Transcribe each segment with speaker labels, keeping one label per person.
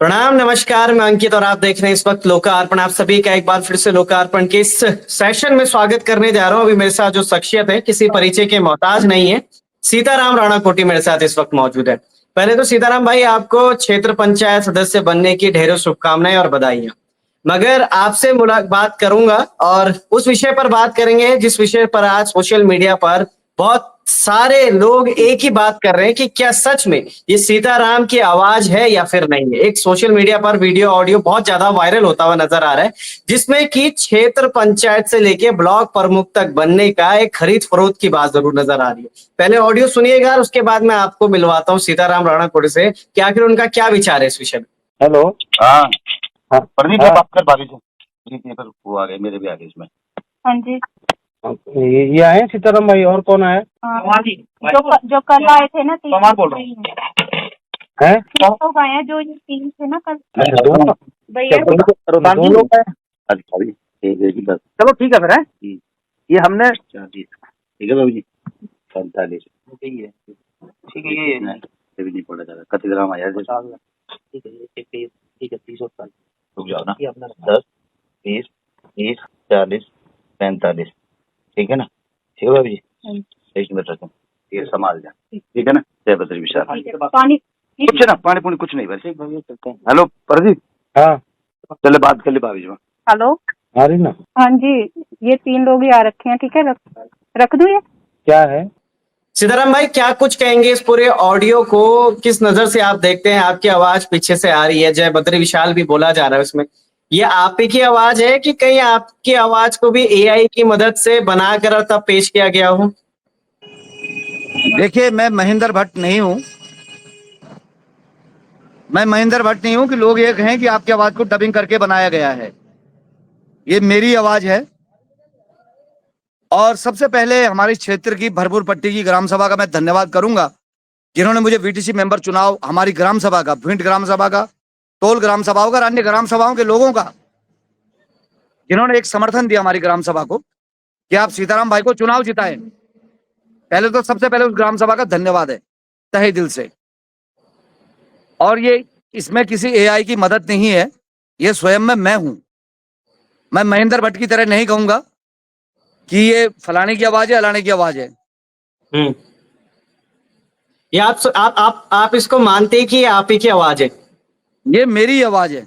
Speaker 1: प्रणाम, नमस्कार। मैं अंकित और आप देख रहे हैं इस वक्त लोकार्पण। आप सभी का एक बार फिर से लोकार्पण के इस सेशन में स्वागत करने जा रहा हूं। अभी मेरे साथ जो शख्सियत है किसी परिचय के मोहताज नहीं है। सीताराम राणा कोटी मेरे साथ इस वक्त मौजूद है। पहले तो सीताराम भाई, आपको क्षेत्र पंचायत सदस्य बनने की ढेरों शुभकामनाएं और बधाइयां। मगर आपसे मुलाकात करूंगा और उस विषय पर बात करेंगे जिस विषय पर आज सोशल मीडिया पर बहुत सारे लोग एक ही बात कर रहे हैं कि क्या सच में ये सीताराम की आवाज है या फिर नहीं है। एक सोशल मीडिया पर वीडियो ऑडियो बहुत ज्यादा वायरल होता हुआ नजर आ रहा है, जिसमें कि क्षेत्र पंचायत से लेके ब्लॉक प्रमुख तक बनने का एक खरीद फरोख्त की बात जरूर नजर आ रही है। पहले ऑडियो सुनिएगा, उसके बाद मैं आपको मिलवाता हूँ सीताराम राणा कोटे से कि आखिर उनका क्या विचार है इस विषय में।
Speaker 2: हेलो।
Speaker 3: हाँ
Speaker 2: हाँ
Speaker 3: प्रदीप
Speaker 2: हाँ,
Speaker 3: बात कर भाभी से। जी जी, पर वो आ गए, मेरे भी आ गए इसमें।
Speaker 4: हाँ जी।
Speaker 2: ये आए हैं सीताराम भाई, और कौन आया
Speaker 4: जो कल आए थे ना, तीन
Speaker 3: कमाल बोल रहा हूँ।
Speaker 2: है?
Speaker 4: लोग आए हैं, जो ये तीन थे ना कल।
Speaker 2: अच्छा, दो
Speaker 4: भैया
Speaker 2: दो लोग आए।
Speaker 3: अच्छा भाभी, एक एक ही बस।
Speaker 2: चलो ठीक है फिर है। ये हमने
Speaker 3: 40 ठीक है भाभी जी। 45 ठीक है, ठीक है। ये नहीं भी नहीं पड़ा जा रहा। कति ग्राम आया ठीक है, ठीक है 30 और 40 रुक जाओ ना। 10 20 30 40 45 ठीक है ना। ठीक है भाभी जी, 1 मिनट रखें, ये संभाल जाए। ठीक है ना। जय बद्री विशाल।
Speaker 4: पानी
Speaker 3: कुछ ना, पानी पुनी कुछ नहीं बस। हेलो प्रदीप,
Speaker 2: हाँ
Speaker 3: चले बात कर ले भाभी जी।
Speaker 4: हेलो।
Speaker 2: आ रही ना।
Speaker 4: हाँ जी, ये तीन लोग ही आ रखे हैं। ठीक है, रख दूं ये?
Speaker 2: क्या है?
Speaker 1: सीताराम भाई, क्या कुछ कहेंगे इस पूरे ऑडियो को, किस नजर से आप देखते हैं? आपकी आवाज पीछे से आ रही है, जय बद्री विशाल भी बोला जा रहा है उसमें। ये आप ही की आवाज है कि कहीं आपकी आवाज को भी एआई की मदद से बनाकर और तब पेश किया गया हो?
Speaker 5: देखिए, मैं महेंद्र भट्ट नहीं हूं। मैं महेंद्र भट्ट नहीं हूं कि लोग ये कहें कि आपकी आवाज को डबिंग करके बनाया गया है। ये मेरी आवाज है। और सबसे पहले हमारे क्षेत्र की भरपूर पट्टी की ग्राम सभा का मैं धन्यवाद करूंगा, जिन्होंने मुझे वीटीसी मेंबर चुनाव, हमारी ग्राम सभा का, भिंड ग्राम सभा का, तोल ग्राम सभाओं का, अन्य ग्राम सभाओं के लोगों का, जिन्होंने एक समर्थन दिया हमारी ग्राम सभा को कि आप सीताराम भाई को चुनाव जिताएं। पहले तो सबसे पहले उस ग्राम सभा का धन्यवाद है तहे दिल से। और ये इसमें किसी एआई की मदद नहीं है, ये स्वयं में मैं हूं। मैं महेंद्र भट्ट की तरह नहीं कहूंगा कि ये फलाने की आवाज है, अलाने की आवाज है।
Speaker 1: ये आप इसको मानते हैं कि ये आप ही की आवाज है?
Speaker 5: ये मेरी आवाज है।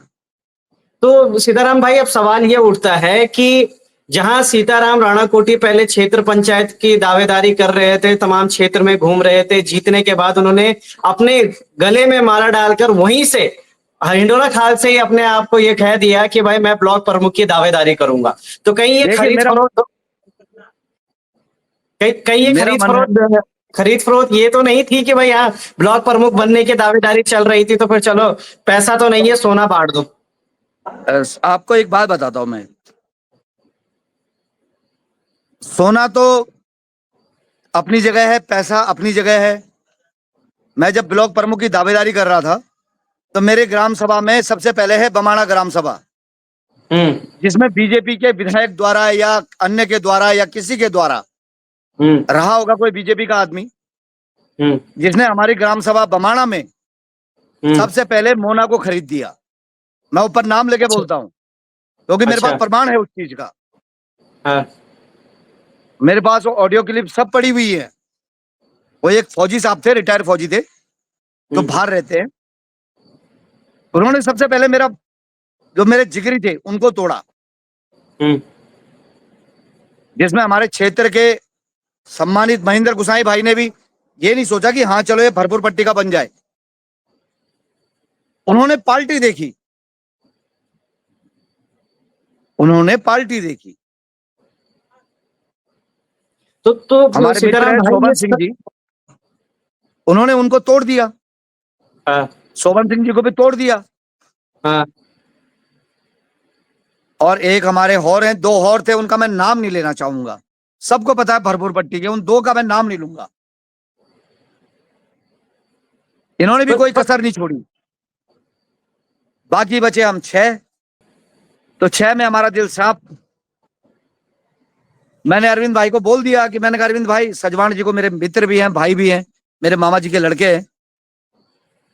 Speaker 1: तो सीताराम भाई, अब सवाल ये उठता है कि जहां सीताराम राणा कोटी पहले क्षेत्र पंचायत की दावेदारी कर रहे थे, तमाम क्षेत्र में घूम रहे थे, जीतने के बाद उन्होंने अपने गले में माला डालकर वहीं से हिंडोला खाल से ही अपने आप को ये कह दिया कि भाई मैं ब्लॉक प्रमुख की दावेदारी करूंगा। तो कहीं ये
Speaker 5: देखिए,
Speaker 1: खरीद
Speaker 5: मेरा
Speaker 1: फरोख्त, कहीं ये
Speaker 5: मेरा
Speaker 1: खरीद फरोख्त ये तो नहीं थी कि भाई यहाँ ब्लॉक प्रमुख बनने की दावेदारी चल रही थी तो फिर चलो पैसा तो नहीं है, सोना बांट दो।
Speaker 5: आपको एक बात बताता हूं मैं। सोना तो अपनी जगह है, पैसा अपनी जगह है। मैं जब ब्लॉक प्रमुख की दावेदारी कर रहा था तो मेरे ग्राम सभा में सबसे पहले है बमाणा ग्राम सभा, जिसमें बीजेपी के विधायक द्वारा या अन्य के द्वारा या किसी के द्वारा रहा होगा कोई बीजेपी का आदमी, जिसने हमारी ग्राम सभा बमाणा में सबसे पहले मोना को खरीद दिया। मैं ऊपर नाम लेके बोलता हूं क्योंकि मेरे पास प्रमाण है उस चीज का।
Speaker 1: हाँ।
Speaker 5: मेरे पास वो ऑडियो क्लिप सब पड़ी हुई है। वो एक फौजी साहब थे, रिटायर्ड फौजी थे, जो बाहर रहते हैं। उन्होंने सबसे पहले मेरा, जो मेरे जिगरी थे, उनको तोड़ा, जिसमें हमारे क्षेत्र के सम्मानित महेंद्र गुसाई भाई ने भी ये नहीं सोचा कि हाँ चलो ये भरपूर पट्टी का बन जाए। उन्होंने पार्टी देखी, उन्होंने पार्टी देखी।
Speaker 1: तो
Speaker 5: हमारे मित्र हैं शोभन सिंह जी, उन्होंने उनको तोड़ दिया।
Speaker 1: हाँ।
Speaker 5: शोभन सिंह जी को भी तोड़ दिया।
Speaker 1: हाँ।
Speaker 5: और एक हमारे और हैं, दो और थे, उनका मैं नाम नहीं लेना चाहूंगा, सबको पता है भरपूर पट्टी के, उन दो का मैं नाम नहीं लूंगा। इन्होंने भी कोई कसर नहीं छोड़ी। बाकी बचे हम 6, तो 6 में हमारा दिल साफ। मैंने अरविंद भाई को बोल दिया कि मैंने कहा अरविंद भाई, सजवाण जी को मेरे मित्र भी हैं, भाई भी हैं, मेरे मामा जी के लड़के हैं।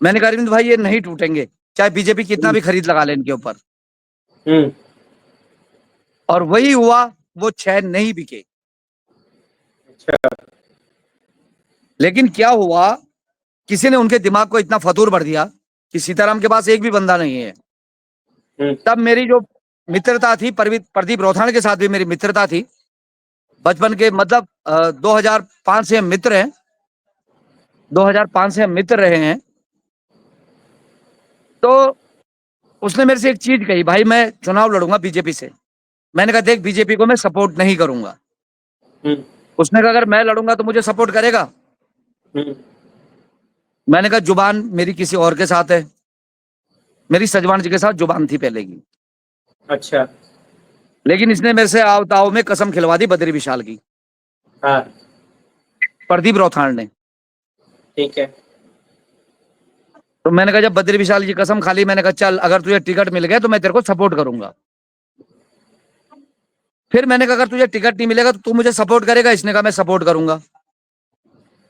Speaker 5: मैंने कहा अरविंद भाई ये नहीं टूटेंगे, चाहे बीजेपी कितना भी खरीद लगा ले इनके ऊपर।
Speaker 1: हम्म।
Speaker 5: और वही हुआ, वो 6 नहीं बिके।
Speaker 1: अच्छा।
Speaker 5: लेकिन क्या हुआ, किसी ने उनके दिमाग को इतना फतूर भर दिया कि सीताराम के पास एक भी बंदा नहीं है। तब मेरी जो मित्रता थी प्रदीप रोथाण के साथ भी मेरी मित्रता थी बचपन के, मतलब 2005 से हम मित्र हैं, 2005 से हम मित्र रहे हैं। तो उसने मेरे से एक चीज कही, भाई मैं चुनाव लड़ूंगा बीजेपी से। मैंने कहा देख, बीजेपी को मैं सपोर्ट नहीं करूंगा। उसने कहा अगर मैं लड़ूंगा तो मुझे सपोर्ट करेगा। मैंने कहा जुबान मेरी किसी और के साथ है, मेरी सजवान जी के साथ जुबान थी पहले की।
Speaker 1: अच्छा।
Speaker 5: लेकिन इसने मेरे से आओ ताओ में कसम खिलवा दी बद्री विशाल की,
Speaker 1: हाँ।
Speaker 5: प्रदीप रोथाण ने।
Speaker 1: ठीक है।
Speaker 5: तो मैंने कहा जब बद्री विशाल की कसम खा ली, मैंने कहा चल अगर तुझे टिकट मिल गया तो मैं तेरे को सपोर्ट करूंगा। फिर मैंने कहा अगर तुझे टिकट नहीं मिलेगा तो तू मुझे सपोर्ट करेगा? इसने कहा मैं सपोर्ट करूंगा,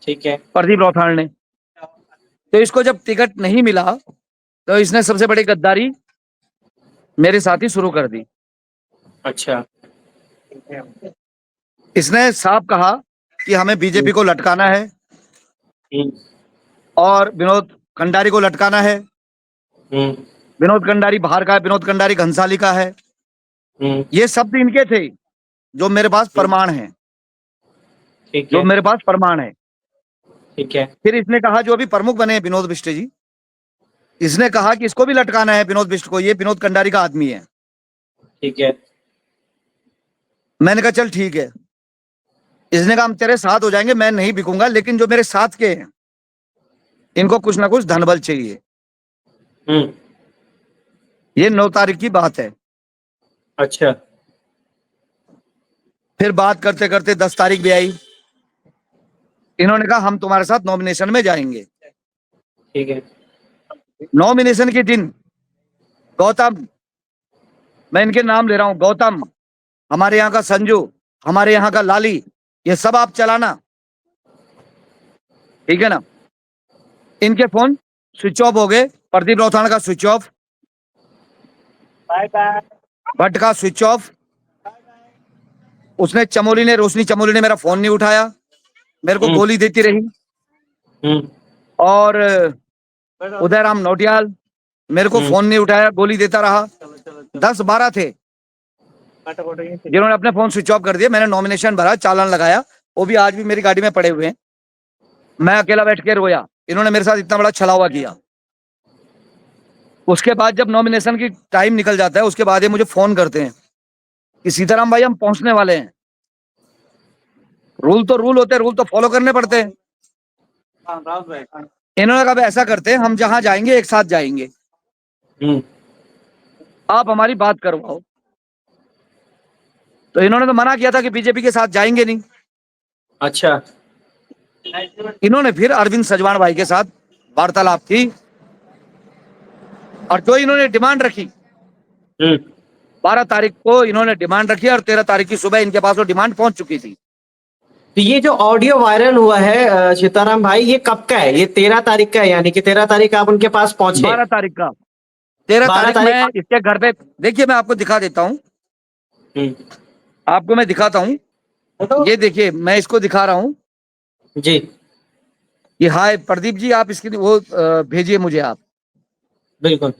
Speaker 1: ठीक है।
Speaker 5: प्रदीप रोथाण ने। तो इसको जब टिकट नहीं मिला तो इसने सबसे बड़ी गद्दारी मेरे साथ ही शुरू कर दी।
Speaker 1: अच्छा।
Speaker 5: इसने साफ कहा कि हमें बीजेपी को लटकाना है और विनोद कंडारी को लटकाना है। विनोद कंडारी बाहर का है, विनोद कंडारी घनसाली का है। ये शब्द इनके थे जो मेरे पास प्रमाण है,
Speaker 1: ठीक
Speaker 5: जो
Speaker 1: है।
Speaker 5: मेरे पास प्रमाण है।
Speaker 1: ठीक है।
Speaker 5: फिर इसने कहा जो अभी प्रमुख बने हैं विनोद बिष्ट जी, इसने कहा कि इसको भी लटकाना है विनोद बिष्ट को, ये विनोद कंडारी का आदमी है।
Speaker 1: ठीक है।
Speaker 5: मैंने कहा चल ठीक है। इसने कहा हम तेरे साथ हो जाएंगे, मैं नहीं बिकूंगा, लेकिन जो मेरे साथ के हैं इनको कुछ ना कुछ धनबल चाहिए। ये 9 तारीख की बात है।
Speaker 1: अच्छा।
Speaker 5: फिर बात करते करते 10 तारीख भी आई। इन्होंने कहा हम तुम्हारे साथ नॉमिनेशन में जाएंगे।
Speaker 1: ठीक है।
Speaker 5: नॉमिनेशन के दिन गौतम, मैं इनके नाम ले रहा हूं, गौतम, हमारे यहाँ का संजू, हमारे यहाँ का लाली, ये सब आप चलाना, ठीक है ना। इनके फोन स्विच ऑफ हो गए। प्रदीप रोथाण का स्विच ऑफ, भट्ट का स्विच ऑफ। उसने रोशनी चमोली ने मेरा फोन नहीं उठाया, मेरे को गोली देती रही। और उदयराम नौटियाल मेरे को फोन नहीं उठाया, गोली देता रहा। 10-12 थे जिन्होंने अपने फोन स्विच ऑफ कर दिए। मैंने नॉमिनेशन भरा, चालान लगाया, वो भी आज भी मेरी गाड़ी में पड़े हुए हैं। मैं अकेला बैठ के रोया, इन्होंने मेरे साथ इतना बड़ा छलावा किया। उसके बाद जब नॉमिनेशन की टाइम निकल जाता है, उसके बाद ये मुझे फोन करते हैं कि सीताराम भाई हम पहुंचने वाले हैं। रूल तो रूल होते हैं, रूल तो फॉलो करने पड़ते हैं। इन्होंने कहा ऐसा करते हैं, हम जहां जाएंगे एक साथ जाएंगे, आप हमारी बात करवाओ। तो इन्होंने तो मना किया था कि बीजेपी के साथ जाएंगे नहीं।
Speaker 1: अच्छा।
Speaker 5: इन्होंने फिर अरविंद सजवाण भाई के साथ वार्तालाप की और जो इन्होंने डिमांड रखी, 12 तारीख को इन्होंने डिमांड रखी और 13 तारीख की सुबह इनके पास वो डिमांड पहुंच चुकी थी।
Speaker 1: तो ये जो ऑडियो वायरल हुआ है सीताराम भाई, ये कब का है? ये 13 तारीख का है, यानी कि 13 तारीख आप उनके पास पहुंचे?
Speaker 5: 12 तारीख का। 13 तारीख में इसके घर पे, देखिए मैं आपको दिखा देता हूँ, आपको मैं दिखाता हूँ। ये देखिए मैं इसको दिखा रहा हूँ
Speaker 1: जी।
Speaker 5: ये हाय प्रदीप जी, आप इसकी वो भेजिए मुझे आप,
Speaker 1: बिल्कुल,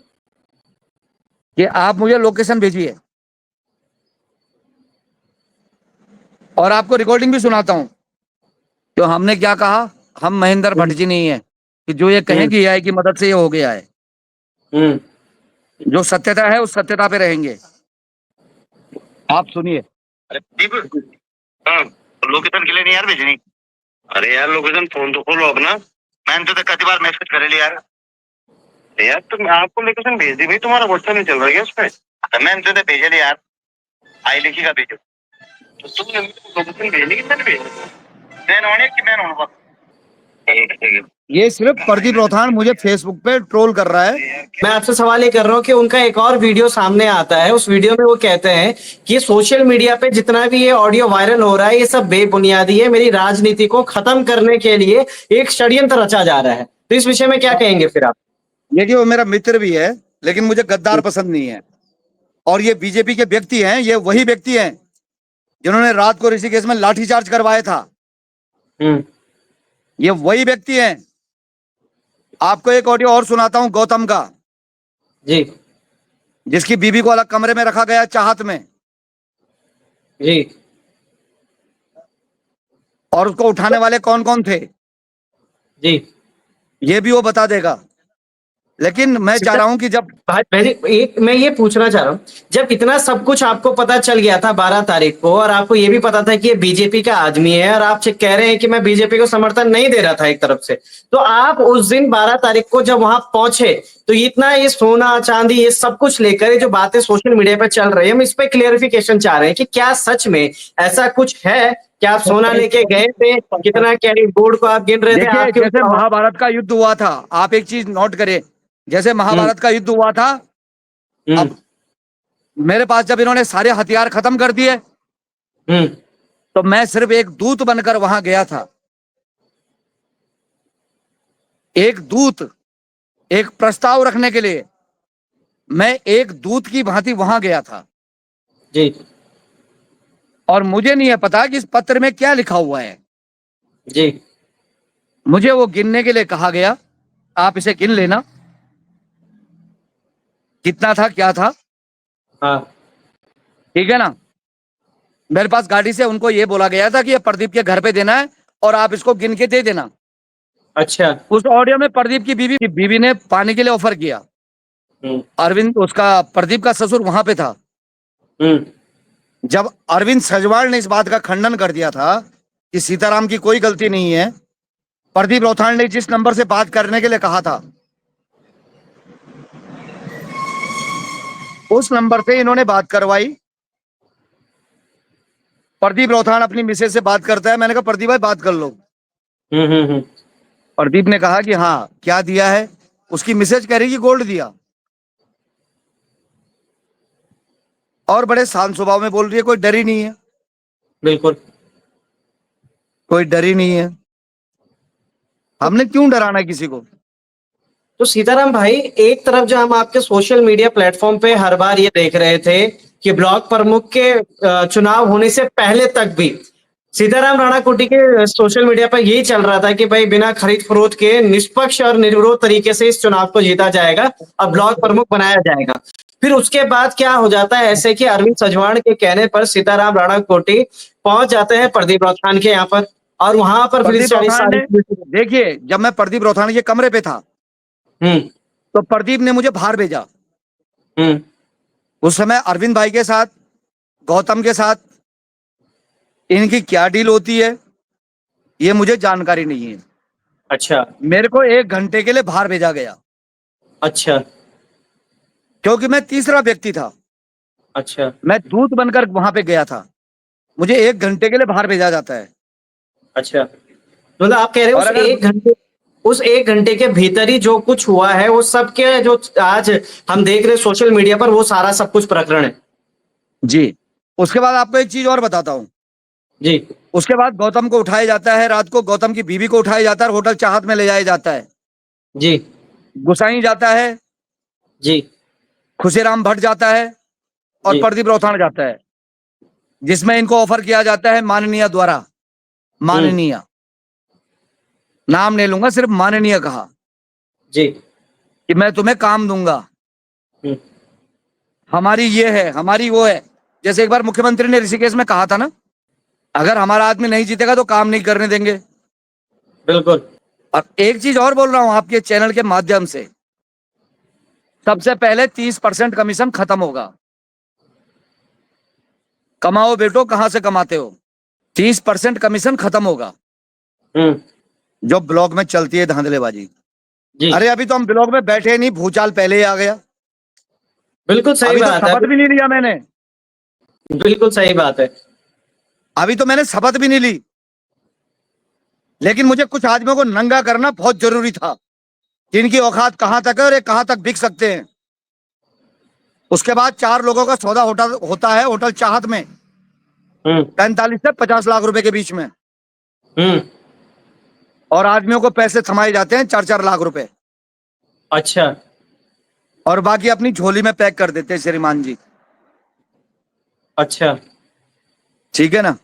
Speaker 5: कि आप मुझे लोकेशन भेजिए और आपको रिकॉर्डिंग भी सुनाता हूं। तो हमने क्या कहा, हम महेंद्र भट्ट जी नहीं है कि जो ये कहें कि AI की मदद से ये हो गया है। जो सत्यता है उस सत्यता पे रहेंगे। आप सुनिए।
Speaker 3: अरे लोकेशन के लिए नहीं यार भेजनी। अरे यार लोकेशन फोन तो खोलो अपना, मैंने तो कई बार मैसेज कर लिया यार। तो मैं आपको लोकेशन भेज दी भाई, तुम्हारा व्हाट्सएप नहीं चल रहा है उस पर? मैंने तो भेजा नहीं यार, आई लिखी का भेजो। तो तुमने लोकेशन भेजनी कि मैंने भेजी?
Speaker 5: ये सिर्फ प्रदीप रोथाण मुझे फेसबुक पे ट्रोल कर रहा है।
Speaker 1: मैं आपसे सवाल ये कर रहा हूँ कि उनका एक और वीडियो सामने आता है, उस वीडियो में वो कहते हैं कि सोशल मीडिया पे जितना भी ये ऑडियो वायरल हो रहा है ये सब बेबुनियादी है, मेरी राजनीति को खत्म करने के लिए एक षड्यंत्र रचा जा रहा है। तो इस विषय में क्या कहेंगे फिर आप?
Speaker 5: देखिए वो मेरा मित्र भी है, लेकिन मुझे गद्दार पसंद नहीं है। और ये बीजेपी के व्यक्ति हैं, ये वही व्यक्ति हैं जिन्होंने रात को ऋषिकेश में लाठीचार्ज करवाया था।
Speaker 1: हम्म।
Speaker 5: ये वही व्यक्ति हैं। आपको एक ऑडियो और सुनाता हूं गौतम का,
Speaker 1: जी
Speaker 5: जिसकी बीबी को अलग कमरे में रखा गया चाहत में,
Speaker 1: जी
Speaker 5: और उसको उठाने वाले कौन कौन थे
Speaker 1: जी।
Speaker 5: ये भी वो बता देगा। लेकिन मैं चाह रहा हूं कि जब
Speaker 1: भाई एक मैं ये पूछना चाह रहा हूँ, जब इतना सब कुछ आपको पता चल गया था 12 तारीख को, और आपको ये भी पता था कि ये बीजेपी का आदमी है, और आप कह रहे हैं कि मैं बीजेपी को समर्थन नहीं दे रहा था एक तरफ से, तो आप उस दिन 12 तारीख को जब वहां पहुंचे तो इतना ये सोना चांदी ये सब कुछ लेकर ये जो बातें सोशल मीडिया पे चल रही है, हम इस पे क्लियरिफिकेशन चाह रहे हैं कि क्या सच में ऐसा कुछ है? क्या आप सोना लेके गए थे? कितना कैरेट गोल्ड को आप गिन रहे थे?
Speaker 5: देखिए,
Speaker 1: आपके
Speaker 5: जैसे महाभारत का युद्ध हुआ था, आप एक चीज नोट करें, जैसे महाभारत का युद्ध हुआ था, अब मेरे पास जब इन्होंने सारे हथियार खत्म कर दिए, तो मैं सिर्फ एक दूत बनकर वहां गया था। एक दूत, एक प्रस्ताव रखने के लिए मैं एक दूत की भांति वहां गया था।
Speaker 1: जी
Speaker 5: और मुझे नहीं है पता कि इस पत्र में क्या लिखा हुआ है।
Speaker 1: जी
Speaker 5: मुझे वो गिनने के लिए कहा गया, आप इसे गिन लेना, कितना था क्या था,
Speaker 1: हाँ
Speaker 5: ठीक है ना। मेरे पास गाड़ी से उनको ये बोला गया था कि ये प्रदीप के घर पे देना है और आप इसको गिन के दे देना।
Speaker 1: अच्छा।
Speaker 5: उस ऑडियो में प्रदीप की बीवी ने पानी के लिए ऑफर किया। अरविंद, उसका प्रदीप का ससुर वहां पे था। जब अरविंद सजवाल ने इस बात का खंडन कर दिया था कि सीताराम की कोई गलती नहीं है, प्रदीप रौथान ने जिस नंबर से बात करने के लिए कहा था, उस नंबर से इन्होंने बात करवाई। प्रदीप रौथान अपनी मिसेज से बात करता है। मैंने कहा प्रदीप भाई बात कर लो। प्रदीप ने कहा कि हाँ क्या दिया है। उसकी मिसेज कह रही कि गोल्ड दिया, और बड़े शांत स्वभाव में बोल रही है, कोई डर ही नहीं है।
Speaker 1: बिल्कुल
Speaker 5: कोई डर ही नहीं है, हमने क्यों डराना है किसी को।
Speaker 1: तो सीताराम भाई, एक तरफ जो हम आपके सोशल मीडिया प्लेटफॉर्म पे हर बार ये देख रहे थे कि ब्लॉक प्रमुख के चुनाव होने से पहले तक भी सीताराम राणा कोटी के सोशल मीडिया पर यही चल रहा था कि भाई बिना खरीद फरोख्त के निष्पक्ष और निर्विरोध तरीके से इस चुनाव को जीता जाएगा और ब्लॉक प्रमुख बनाया जाएगा। फिर उसके बाद क्या हो जाता है ऐसे कि अरविंद सजवाण के कहने पर सीताराम राणा कोटी पहुंच जाते हैं प्रदीप रौथान के यहाँ पर, और वहां पर फिर
Speaker 5: देखिए, जब मैं प्रदीप रौथान के कमरे पे था तो प्रदीप ने मुझे बाहर भेजा। उस समय अरविंद भाई के साथ, गौतम के साथ इनकी क्या डील होती है ये मुझे जानकारी नहीं है।
Speaker 1: अच्छा।
Speaker 5: मेरे को 1 घंटे के लिए बाहर भेजा गया।
Speaker 1: अच्छा।
Speaker 5: क्योंकि मैं तीसरा व्यक्ति था।
Speaker 1: अच्छा।
Speaker 5: मैं दूत बनकर वहां पे गया था, मुझे 1 घंटे के लिए बाहर भेजा जाता है।
Speaker 1: अच्छा, मतलब आप कह रहे हो उस एक घंटे के भीतर ही जो कुछ हुआ है वो सब के जो आज हम देख रहे हैं सोशल मीडिया पर, वो सारा सब कुछ प्रकरण है।
Speaker 5: जी। उसके बाद आपको एक चीज और बताता हूँ
Speaker 1: जी।
Speaker 5: उसके बाद गौतम को उठाया जाता है, रात को गौतम की बीवी को उठाया जाता है, होटल चाहत में ले जाया जाता है।
Speaker 1: जी।
Speaker 5: गुसाई जाता है,
Speaker 1: जी।
Speaker 5: खुशीराम भट्ट जाता है, और प्रदीप रौथान जाता है, जिसमें इनको ऑफर किया जाता है माननीय द्वारा। माननीय नाम नहीं लूंगा, सिर्फ माननीय कहा
Speaker 1: जी
Speaker 5: कि मैं तुम्हें काम दूंगा, हमारी ये है, हमारी वो है। जैसे एक बार मुख्यमंत्री ने ऋषिकेश में कहा था ना, अगर हमारा आदमी नहीं जीतेगा तो काम नहीं करने देंगे।
Speaker 1: बिल्कुल।
Speaker 5: और एक चीज और बोल रहा हूं आपके चैनल के माध्यम से, सबसे पहले 30% कमीशन खत्म होगा। कमाओ बेटो, कहां से कमाते हो, 30% कमीशन खत्म होगा जो ब्लॉक में चलती है धांधलेबाजी। अरे अभी तो हम ब्लॉक में बैठे नहीं, भूचाल पहले ही आ गया।
Speaker 1: बिल्कुल सही बात है।
Speaker 5: शपथ भी नहीं लिया मैंने।
Speaker 1: बिल्कुल सही बात है।
Speaker 5: अभी तो मैंने शपथ भी नहीं ली, लेकिन मुझे कुछ आदमियों को नंगा करना बहुत जरूरी था कि इनकी औकात कहां तक है और ये कहां तक बिक सकते हैं। उसके बाद 4 लोगों का सौदा होता है होटल चाहत में, 45 से 50 लाख रुपए के बीच में, और आदमियों को पैसे थमाए जाते हैं 4-4 लाख रुपए।
Speaker 1: अच्छा
Speaker 5: और बाकी अपनी झोली में पैक कर देते हैं श्रीमान जी।
Speaker 1: अच्छा।
Speaker 5: ठीक है ना।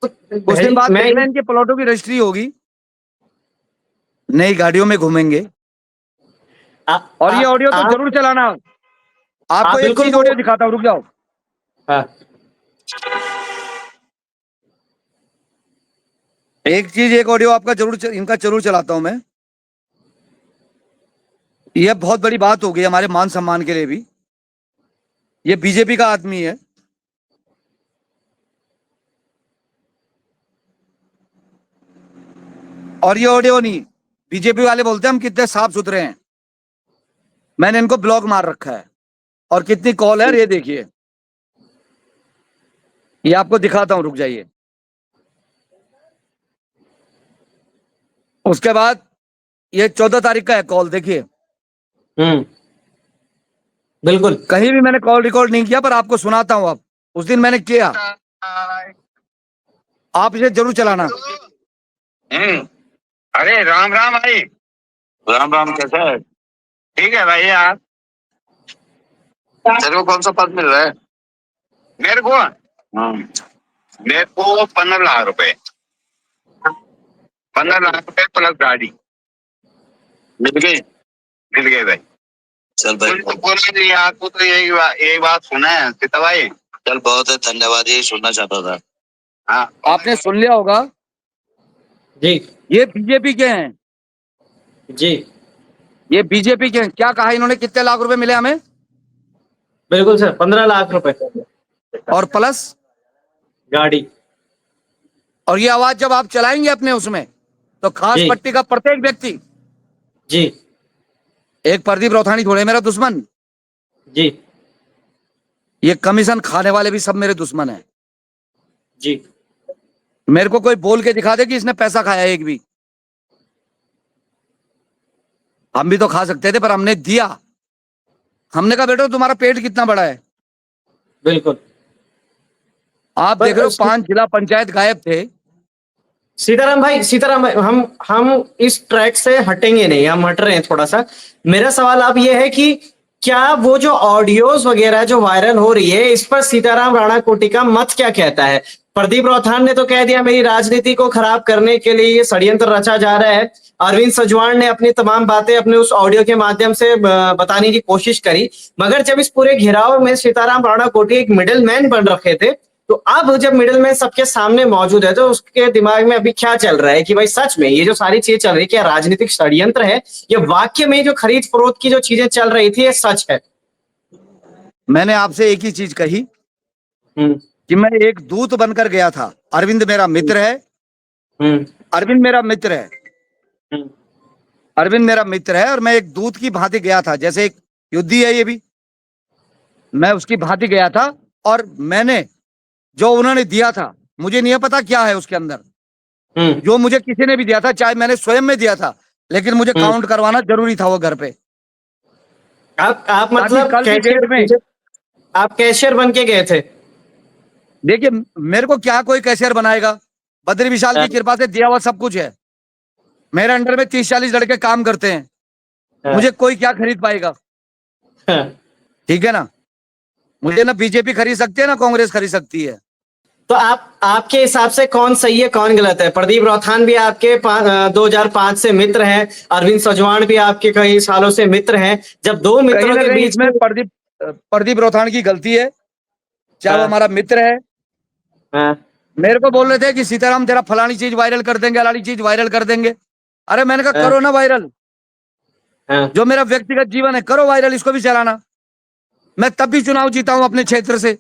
Speaker 5: कुछ दिन बाद देखना इनके प्लॉटों की रजिस्ट्री होगी, नई गाड़ियों में घूमेंगे। और ये ऑडियो तो जरूर चलाना। आपको एक
Speaker 1: बिल्कुल
Speaker 5: चीज ऑडियो दिखाता हूँ, रुक जाओ।
Speaker 1: हाँ।
Speaker 5: एक ऑडियो आपका इनका जरूर चलाता हूं मैं। यह बहुत बड़ी बात हो गई हमारे मान सम्मान के लिए भी। ये बीजेपी का आदमी है। और ये ऑडियो नहीं, बीजेपी वाले बोलते हैं हम कितने साफ सुथरे हैं। मैंने इनको ब्लॉक मार रखा है। और कितनी कॉल है ये देखिए। ये आपको दिखाता हूं, रुक जाइए। उसके बाद ये 14 तारीख का है कॉल, देखिए।
Speaker 1: बिल्कुल।
Speaker 5: कहीं भी मैंने कॉल रिकॉर्ड नहीं किया, पर आपको सुनाता हूं। अब उस दिन मैंने किया, आप इसे जरूर चलाना।
Speaker 6: अरे राम राम भाई। राम राम, कैसा है? ठीक है भाई यार। तेरे को कौन सा पद मिल रहा है? मेरे को 15 लाख रुपए। 15 लाख रुपए प्लस गाड़ी मिल गई भाई। चल भाई, तो बोला नहीं यार, तू तो यही बात सुना है सीता भाई। चल बहुत है, धन्यवाद, यही सुनना चाहता था। हाँ,
Speaker 5: आपने सुन लिया होगा।
Speaker 1: जी
Speaker 5: ये बीजेपी के हैं।
Speaker 1: जी
Speaker 5: ये बीजेपी के हैं। क्या कहा इन्होंने, कितने लाख रुपए मिले हमें?
Speaker 1: बिल्कुल सर, 15 लाख रुपए
Speaker 5: और प्लस
Speaker 1: गाड़ी।
Speaker 5: और ये आवाज जब आप चलाएंगे अपने उसमें, तो खास
Speaker 1: जी।
Speaker 5: पट्टी का प्रत्येक व्यक्ति,
Speaker 1: जी
Speaker 5: एक प्रदीप रौथानी थोड़े मेरा दुश्मन,
Speaker 1: जी
Speaker 5: ये कमीशन खाने वाले भी सब मेरे दुश्मन हैं।
Speaker 1: जी।
Speaker 5: मेरे को कोई बोल के दिखा दे कि इसने पैसा खाया एक भी। हम भी तो खा सकते थे, पर हमने दिया। हमने कहा बेटो तुम्हारा पेट कितना बड़ा है।
Speaker 1: बिल्कुल।
Speaker 5: आप देख रहे हो 5 जिला पंचायत गायब थे।
Speaker 1: सीताराम भाई, हम इस ट्रैक से हटेंगे नहीं, हम हट रहे हैं थोड़ा सा। मेरा सवाल अब ये है कि क्या वो जो ऑडियोज वगैरह जो वायरल हो रही है, इस पर सीताराम राणा कोटी का मत क्या कहता है? प्रदीप रौथान ने तो कह दिया मेरी राजनीति को खराब करने के लिए ये षड्यंत्र रचा जा रहा है। अरविंद सजवाण ने अपनी तमाम बातें अपने उस ऑडियो के माध्यम से बताने की कोशिश करी, मगर जब इस पूरे घेराव में सीताराम राणा कोटी एक मिडिल मैन बन रखे थे, तो अब जब मिडिल मैन सबके सामने मौजूद है, तो उसके दिमाग में अभी क्या चल रहा है कि भाई सच में ये जो सारी चीजें चल रही है क्या राजनीतिक षड्यंत्र है, ये वाक्य में जो खरीद फरोख्त की जो चीजें चल रही थी ये सच है?
Speaker 5: मैंने आपसे एक ही चीज कही कि मैं एक दूत बनकर गया था। अरविंद मेरा मित्र है। अरविंद मेरा मित्र है। अरविंद मेरा मित्र है और मैं एक दूत की भांति गया था। जैसे एक युद्धि है ये भी, मैं उसकी भांति गया था। और मैंने जो उन्होंने दिया था, मुझे नहीं पता क्या है उसके अंदर। जो मुझे किसी ने भी दिया था, चाहे मैंने स्वयं में दिया था, लेकिन मुझे काउंट करवाना जरूरी था वो घर पे।
Speaker 1: आप मतलब
Speaker 5: कल की डेट में
Speaker 1: आप कैशियर बन के गए थे?
Speaker 5: देखिए, मेरे को क्या कोई कैशियर बनाएगा? बद्री विशाल की कृपा से दिया हुआ सब कुछ है। मेरे अंडर में 30-40 लड़के काम करते हैं। मुझे कोई क्या खरीद पाएगा? ठीक है ना। मुझे ना बीजेपी खरीद सकती है ना कांग्रेस खरीद सकती है।
Speaker 1: तो आपके हिसाब से कौन सही है कौन गलत है? प्रदीप रौथान भी आपके 2005 से मित्र हैं, अरविंद सजवाण भी आपके कई सालों से मित्र हैं। जब दो मित्रों के बीच में
Speaker 5: प्रदीप रौथान की गलती है, चाहे वो हमारा मित्र है। मेरे को बोल रहे थे कि सीताराम तेरा फलानी चीज वायरल कर देंगे, अलानी चीज वायरल कर देंगे। अरे मैंने कहा करो ना वायरल। जो मेरा व्यक्तिगत जीवन है करो वायरल, इसको भी चलाना। मैं तब भी चुनाव जीता हूं अपने क्षेत्र से।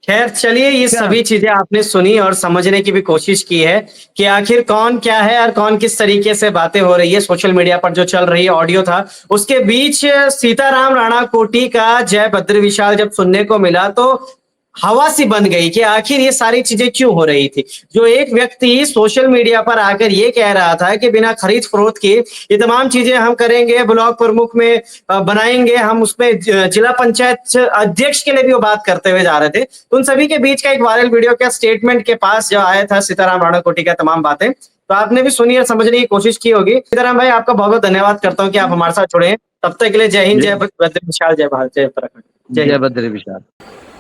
Speaker 1: खैर चलिए, ये सभी चीजें आपने सुनी और समझने की भी कोशिश की है कि आखिर कौन क्या है और कौन किस तरीके से बातें हो रही है। सोशल मीडिया पर जो चल रही है ऑडियो था, उसके बीच सीताराम राणा कोटी का जय बद्री विशाल जब सुनने को मिला तो हवा सी बन गई कि आखिर ये सारी चीजें क्यों हो रही थी। जो एक व्यक्ति सोशल मीडिया पर आकर ये कह रहा था कि बिना खरीद फरोख्त के ये तमाम चीजें हम करेंगे, ब्लॉक प्रमुख में बनाएंगे, हम उसमें जिला पंचायत अध्यक्ष के लिए भी वो बात करते हुए जा रहे थे। तो उन सभी के बीच का एक वायरल वीडियो का स्टेटमेंट के पास जो आया था सीताराम राणा कोटी का तमाम बातें, तो आपने भी सुनी और समझने की कोशिश की होगी। सीताराम भाई, आपका बहुत बहुत धन्यवाद करता हूँ कि आप हमारे साथ जुड़े हैं। तब तक के लिए जय हिंद, जय बद्र विशाल, जय भारत, जय उत्तराखंड, जय
Speaker 5: जय
Speaker 1: हिंद।
Speaker 5: बद्री विशाल।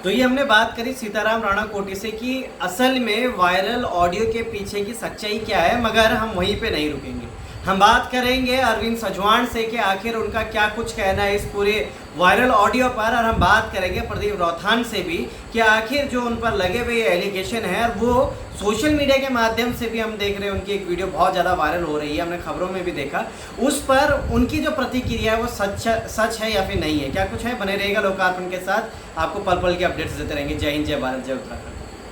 Speaker 1: तो ये हमने बात करी सीताराम राणा कोटी से कि असल में वायरल ऑडियो के पीछे की सच्चाई क्या है, मगर हम वहीं पे नहीं रुकेंगे। हम बात करेंगे अरविंद सजवाण से कि आखिर उनका क्या कुछ कहना है इस पूरे वायरल ऑडियो पर, और हम बात करेंगे प्रदीप रौथान से भी कि आखिर जो उन पर लगे हुए एलिगेशन है वो सोशल मीडिया के माध्यम से भी हम देख रहे हैं, उनकी एक वीडियो बहुत ज़्यादा वायरल हो रही है, हमने खबरों में भी देखा, उस पर उनकी जो प्रतिक्रिया है वो सच है या फिर नहीं है, क्या कुछ है। बने रहेगा लोकार्पण के साथ, आपको पल पल के अपडेट्स देते रहेंगे। जय हिंद, जय भारत, जय उत्तराखंड।